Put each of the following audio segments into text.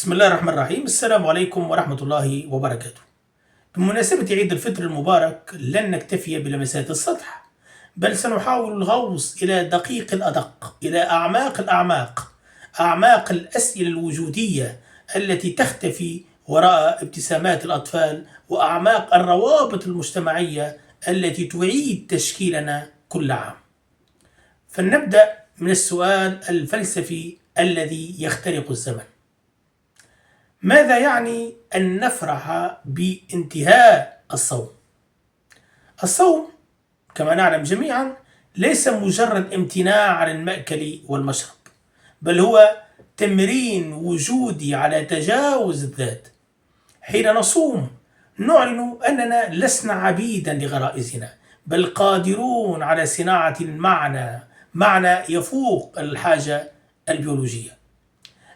بسم الله الرحمن الرحيم. السلام عليكم ورحمة الله وبركاته. بمناسبة عيد الفطر المبارك لن نكتفي بلمسات السطح، بل سنحاول الغوص إلى دقيق الأدق، إلى أعماق الأعماق، أعماق الأسئلة الوجودية التي تختفي وراء ابتسامات الأطفال، وأعماق الروابط المجتمعية التي تعيد تشكيلنا كل عام. فلنبدأ من السؤال الفلسفي الذي يخترق الزمن: ماذا يعني أن نفرح بانتهاء الصوم؟ الصوم كما نعلم جميعا ليس مجرد امتناع عن المأكل والمشرب، بل هو تمرين وجودي على تجاوز الذات. حين نصوم نعلن أننا لسنا عبيدا لغرائزنا، بل قادرون على صناعة معنى يفوق الحاجة البيولوجية.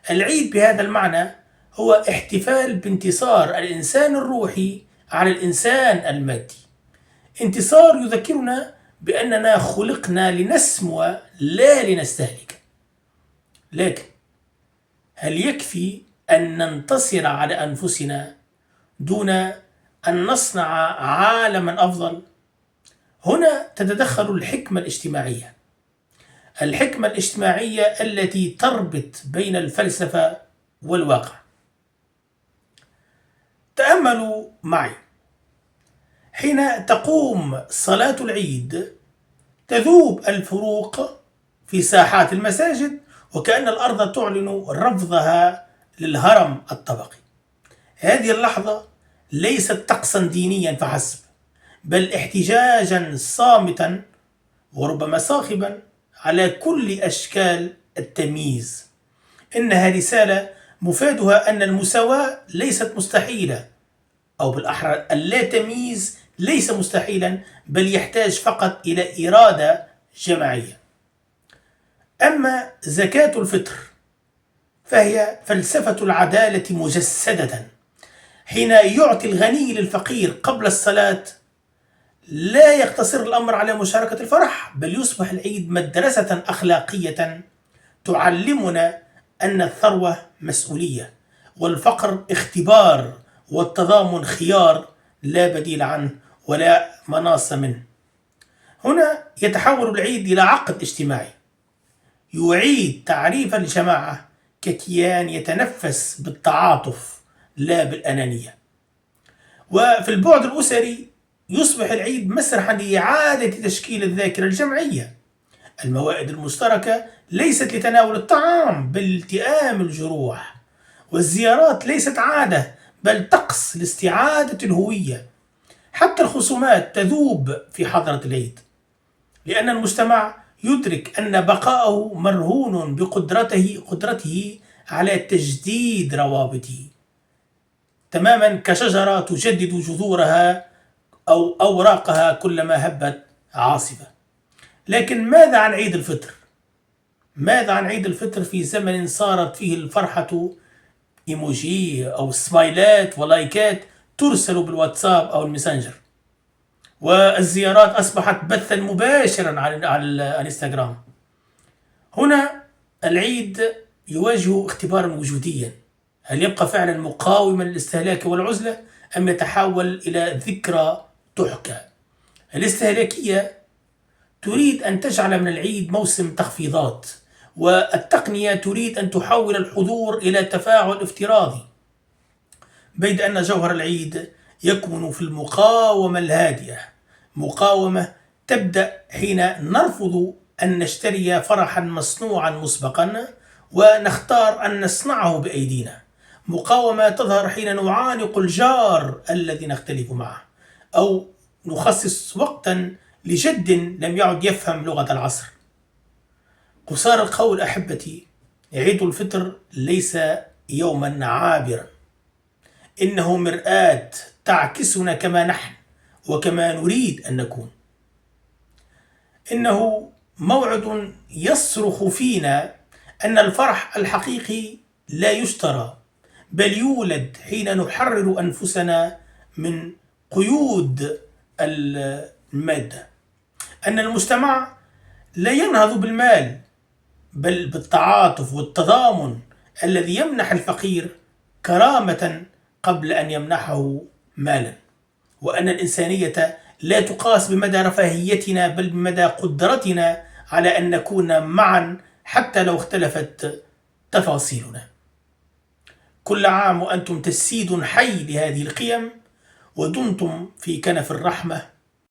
العيد بهذا المعنى هو احتفال بانتصار الإنسان الروحي على الإنسان المادي، انتصار يذكرنا بأننا خلقنا لنسمو لا لنستهلك. لكن هل يكفي أن ننتصر على أنفسنا دون أن نصنع عالما أفضل؟ هنا تتدخل الحكمة الاجتماعية، الحكمة الاجتماعية التي تربط بين الفلسفة والواقع. تأملوا معي، حين تقوم صلاة العيد تذوب الفروق في ساحات المساجد، وكأن الأرض تعلن رفضها للهرم الطبقي. هذه اللحظة ليست طقسا دينيا فحسب، بل احتجاجا صامتا وربما صاخبا على كل أشكال التمييز. إنها رسالة مفادها أن المساواة ليست مستحيلة، أو بالأحرى اللا تمييز ليس مستحيلا، بل يحتاج فقط إلى إرادة جماعية. أما زكاة الفطر فهي فلسفة العدالة مجسدة. حين يعطي الغني للفقير قبل الصلاة لا يقتصر الأمر على مشاركة الفرح، بل يصبح العيد مدرسة أخلاقية تعلمنا أن الثروة مسؤولية، والفقر اختبار، والتضامن خيار لا بديل عنه ولا مناص منه. هنا يتحول العيد إلى عقد اجتماعي يعيد تعريف الجماعة ككيان يتنفس بالتعاطف لا بالأنانية. وفي البعد الأسري يصبح العيد مسرحا لإعادة تشكيل الذاكرة الجمعية. الموائد المشتركة ليست لتناول الطعام بل التئام الجروح، والزيارات ليست عادة بل طقس لاستعادة الهوية. حتى الخصومات تذوب في حضرة العيد، لأن المجتمع يدرك أن بقاءه مرهون بقدرته على تجديد روابطه، تماما كشجرة تجدد جذورها أو أوراقها كلما هبت عاصفة. لكن ماذا عن عيد الفطر؟ ماذا عن عيد الفطر في زمن صارت فيه الفرحة إيموجي أو سمايلات ولايكات ترسل بالواتساب أو الماسنجر، والزيارات أصبحت بثا مباشرا على الانستغرام؟ هنا العيد يواجه اختبارا وجوديا: هل يبقى فعلا مقاوما للاستهلاك والعزلة، أم يتحول إلى ذكرى تحكى؟ الاستهلاكية تريد أن تجعل من العيد موسم تخفيضات، والتقنية تريد أن تحول الحضور إلى تفاعل افتراضي، بيد أن جوهر العيد يكمن في المقاومة الهادئة، مقاومة تبدأ حين نرفض أن نشتري فرحا مصنوعا مسبقا ونختار أن نصنعه بأيدينا، مقاومة تظهر حين نعانق الجار الذي نختلف معه، أو نخصص وقتا لجد لم يعد يفهم لغة العصر. قصار القول أحبتي، عيد الفطر ليس يوما عابرا، إنه مرآة تعكسنا كما نحن وكما نريد أن نكون. إنه موعد يصرخ فينا أن الفرح الحقيقي لا يشترى، بل يولد حين نحرر أنفسنا من قيود المادة. أن المجتمع لا ينهض بالمال بل بالتعاطف والتضامن الذي يمنح الفقير كرامة قبل أن يمنحه مالا، وأن الإنسانية لا تقاس بمدى رفاهيتنا بل بمدى قدرتنا على أن نكون معا حتى لو اختلفت تفاصيلنا. كل عام وأنتم تجسيد حي لهذه القيم، ودمتم في كنف الرحمة